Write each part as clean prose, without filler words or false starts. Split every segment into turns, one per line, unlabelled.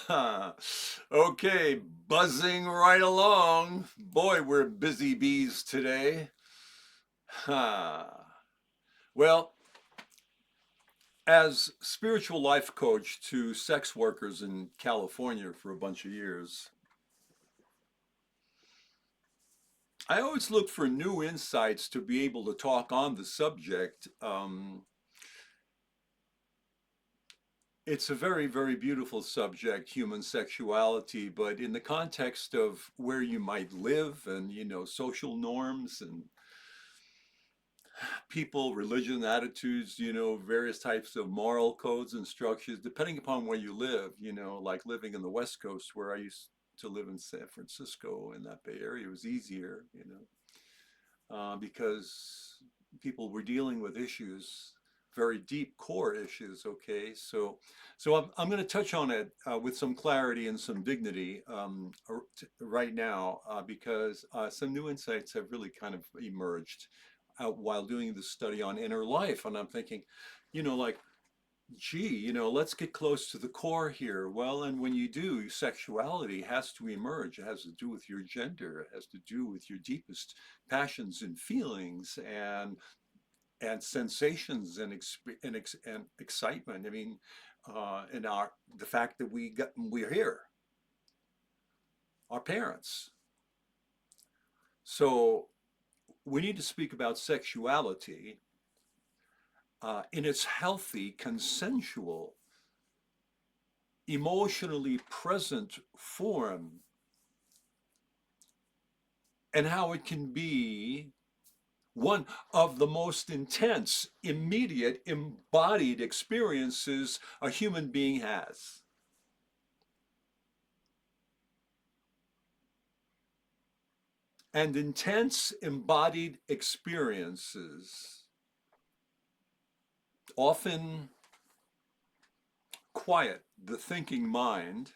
Okay, buzzing right along. Boy, we're busy bees today. Ha. Well, as spiritual life coach to sex workers in California for a bunch of years, I always look for new insights to be able to talk on the subject. It's a very, very beautiful subject, human sexuality, but in the context of where you might live and, social norms and people, religion, attitudes, various types of moral codes and structures, depending upon where you live, like living in the West Coast where I used to live in San Francisco in that Bay Area was easier, because people were dealing with issues, very deep core issues. Okay, so I'm going to touch on it with some clarity and some dignity right now because some new insights have really kind of emerged while doing this study on inner life, and I'm thinking, like, gee, let's get close to the core here. Well, and when you do, sexuality has to emerge. It has to do with your gender. It has to do with your deepest passions and feelings and sensations and excitement. I mean, and the fact that we're here, our parents. So we need to speak about sexuality in its healthy, consensual, emotionally present form, and how it can be one of the most intense, immediate, embodied experiences a human being has. And intense, embodied experiences often quiet the thinking mind,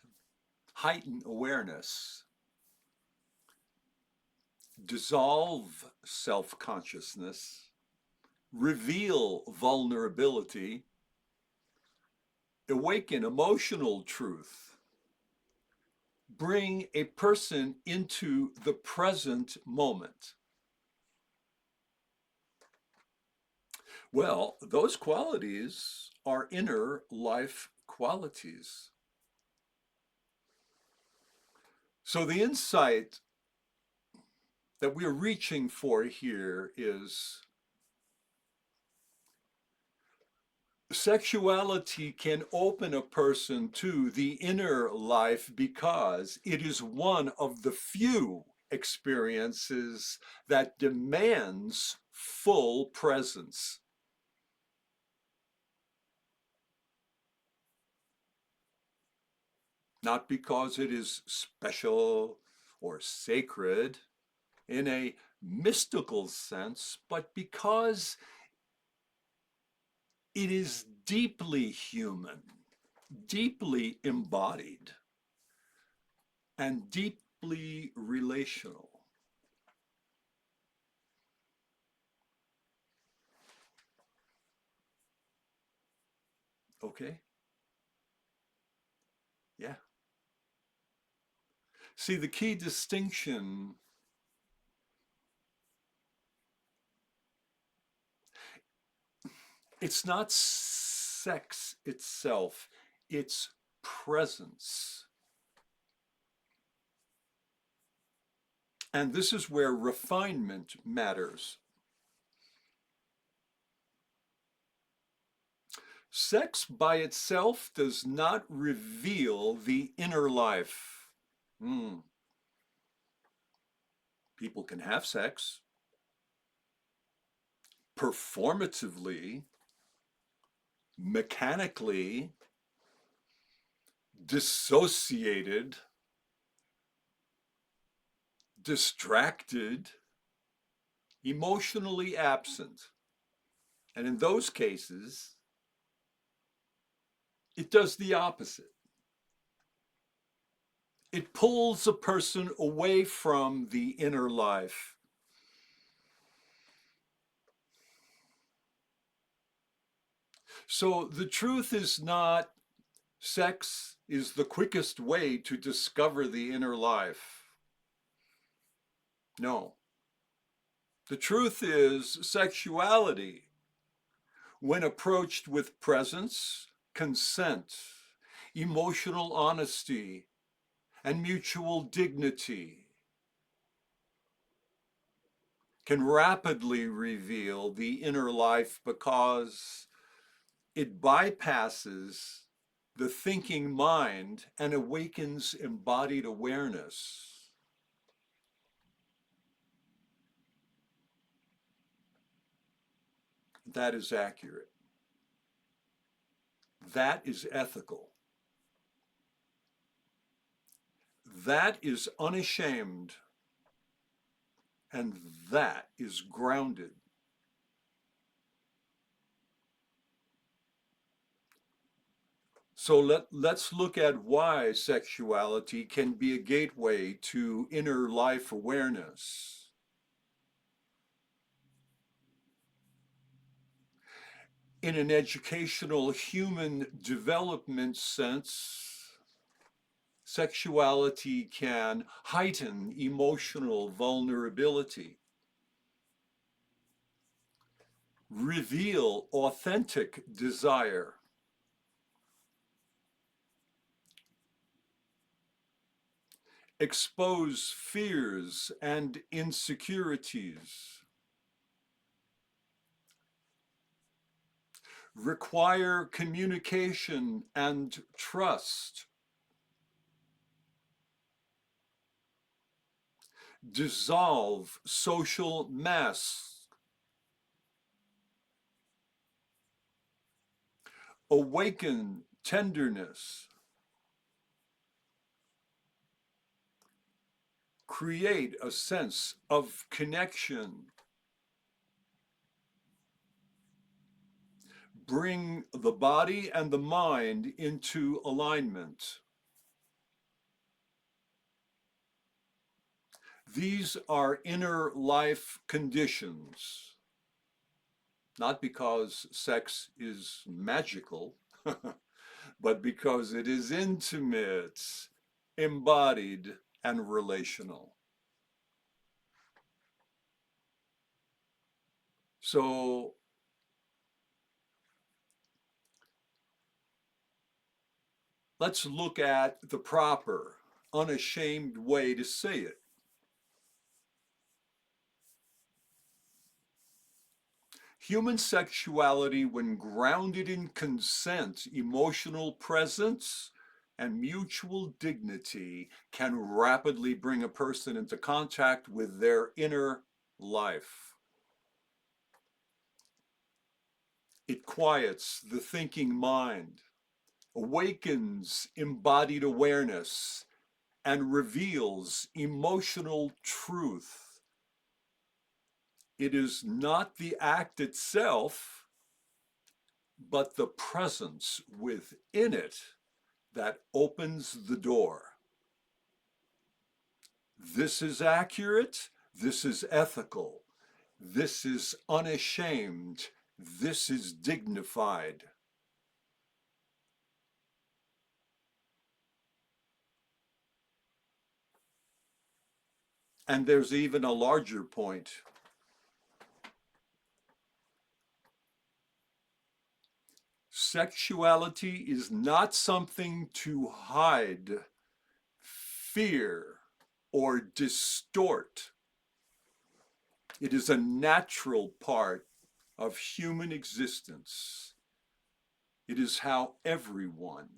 heighten awareness, dissolve self consciousness, reveal vulnerability, awaken emotional truth, bring a person into the present moment. Well, those qualities are inner life qualities. So the insight that we're reaching for here is sexuality can open a person to the inner life because it is one of the few experiences that demands full presence. Not because it is special or sacred in a mystical sense, but because it is deeply human, deeply embodied, and deeply relational. Okay? Yeah. See, the key distinction, it's not sex itself, it's presence. And this is where refinement matters. Sex by itself does not reveal the inner life. Hmm. People can have sex performatively, mechanically, dissociated, distracted, emotionally absent. And in those cases, it does the opposite. It pulls a person away from the inner life. So the truth is not sex is the quickest way to discover the inner life. No. The truth is, sexuality, when approached with presence, consent, emotional honesty, and mutual dignity, can rapidly reveal the inner life because it bypasses the thinking mind and awakens embodied awareness. That is accurate. That is ethical. That is unashamed. And that is grounded. So let's look at why sexuality can be a gateway to inner life awareness. In an educational human development sense, sexuality can heighten emotional vulnerability, reveal authentic desire, expose fears and insecurities, require communication and trust, dissolve social masks, awaken tenderness, create a sense of connection, bring the body and the mind into alignment. These are inner life conditions, not because sex is magical, but because it is intimate, embodied, and relational. So let's look at the proper, unashamed way to say it. Human sexuality, when grounded in consent, emotional presence, and mutual dignity, can rapidly bring a person into contact with their inner life. It quiets the thinking mind, awakens embodied awareness, and reveals emotional truth. It is not the act itself, but the presence within it that opens the door. This is accurate. This is ethical. This is unashamed. This is dignified. And there's even a larger point. Sexuality is not something to hide, fear, or distort. It is a natural part of human existence. It is how every one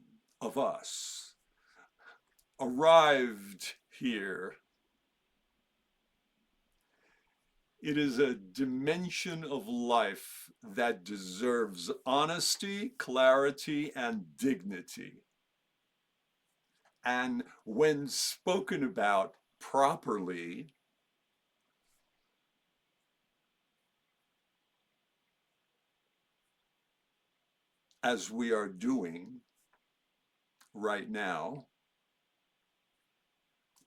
of us arrived here. It is a dimension of life that deserves honesty, clarity, and dignity. And when spoken about properly, as we are doing right now,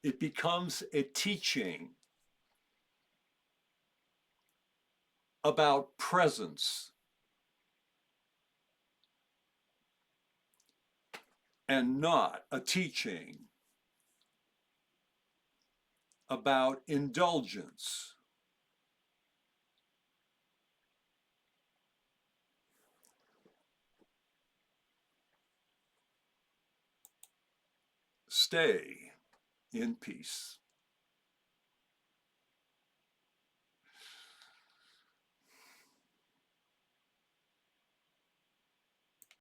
it becomes a teaching about presence. and not a teaching about indulgence. Stay in peace.